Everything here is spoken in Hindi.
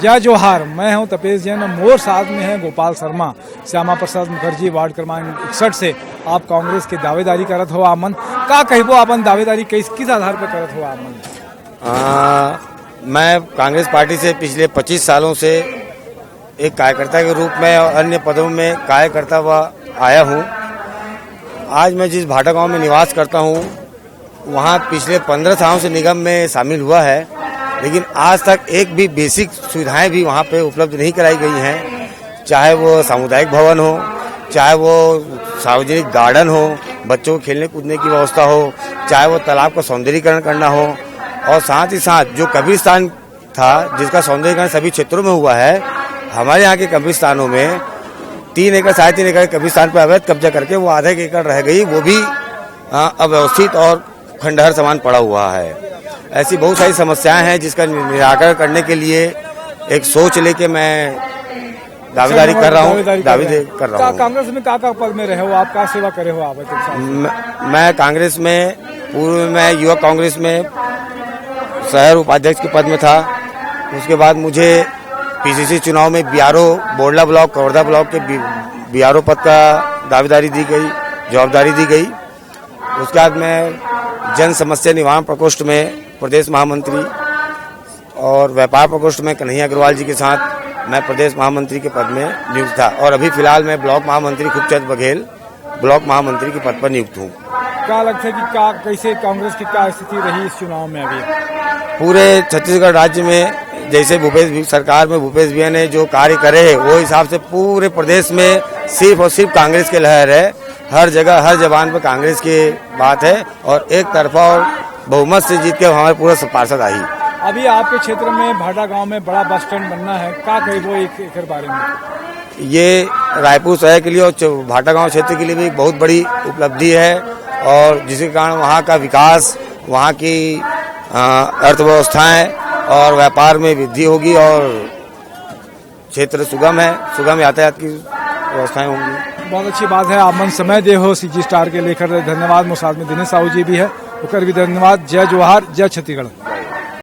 जय जोहार। मैं हूं तपेश जैन। मोर साथ में है गोपाल शर्मा। श्यामा प्रसाद मुखर्जी वार्ड क्रमांक 61 से आप कांग्रेस के दावेदारी करत हो आमन। का कहबो अपन दावेदारी किस आधार पर करत हो आमन? मैं कांग्रेस पार्टी से पिछले 25 सालों से एक कार्यकर्ता के रूप में और अन्य पदों में कार्य करता हुआ आया हूं। आज मैं जिस भाटा गांव में निवास करता हूं, वहां पिछले 15 सालों से निगम में शामिल हुआ है, लेकिन आज तक एक भी बेसिक सुविधाएं भी वहां पे उपलब्ध नहीं कराई गई हैं। चाहे वो सामुदायिक भवन हो, चाहे वो सार्वजनिक गार्डन हो, बच्चों को खेलने कूदने की व्यवस्था हो, चाहे वो तालाब का सौंदर्यीकरण करना हो, और साथ ही साथ जो कब्रिस्तान था जिसका सौंदर्यीकरण सभी क्षेत्रों में हुआ है, हमारे यहाँ के कब्रिस्तानों में 3 एकड़ 3.5 एकड़ कब्रिस्तान पर अवैध कब्जा करके वो आधे एकड़ रह गई, वो भी अव्यवस्थित और खंडहर समान पड़ा हुआ है। ऐसी बहुत सारी समस्याएं हैं जिसका निराकरण करने के लिए एक सोच लेके मैं दावेदारी कर रहा हूँ। कांग्रेस में का पद में रहे हो आप? का सेवा करे हो आप? मैं कांग्रेस में पूर्व में युवक कांग्रेस में शहर उपाध्यक्ष के पद में था। उसके बाद मुझे पीसीसी चुनाव में BRO Bodla block Kawardha block के बीआरओ पद का दावेदारी दी गई, जवाबदारी दी गई। उसके बाद मैं जन समस्या निवारण प्रकोष्ठ में प्रदेश महामंत्री और व्यापार प्रकोष्ठ में कन्हैया अग्रवाल जी के साथ मैं प्रदेश महामंत्री के पद में नियुक्त था, और अभी फिलहाल मैं ब्लॉक महामंत्री खूबचंद बघेल ब्लॉक महामंत्री के पद पर नियुक्त हूँ। क्या लगता है कि कैसे कांग्रेस की क्या स्थिति रही इस चुनाव में? अभी पूरे छत्तीसगढ़ राज्य में जैसे सरकार में भूपेश भैया ने जो कार्य करे हैं, वो हिसाब से पूरे प्रदेश में सिर्फ और सिर्फ कांग्रेस के लहर है। हर जगह हर जबान पर कांग्रेस की बात है, और एक तरफा और बहुमत से जीत के हमारे पूरा पार्षद आई। अभी आपके क्षेत्र में भाटा गांव में बड़ा बस स्टैंड बनना है, का कहबो एक बारे में? ये रायपुर शहर के लिए और भाटा गांव क्षेत्र के लिए भी बहुत बड़ी उपलब्धि है, और जिसके कारण वहां का विकास, वहां की अर्थव्यवस्थाएं और व्यापार में वृद्धि होगी, और क्षेत्र सुगम है, सुगम यातायात की व्यवस्थाएं होंगी। बहुत अच्छी बात है। आप मन समय दे हो सीजी स्टार के लेकर धन्यवाद। मोर साथ में दिनेश साहू जी भी है, उकर भी धन्यवाद। जय जोहार, जय छत्तीसगढ़।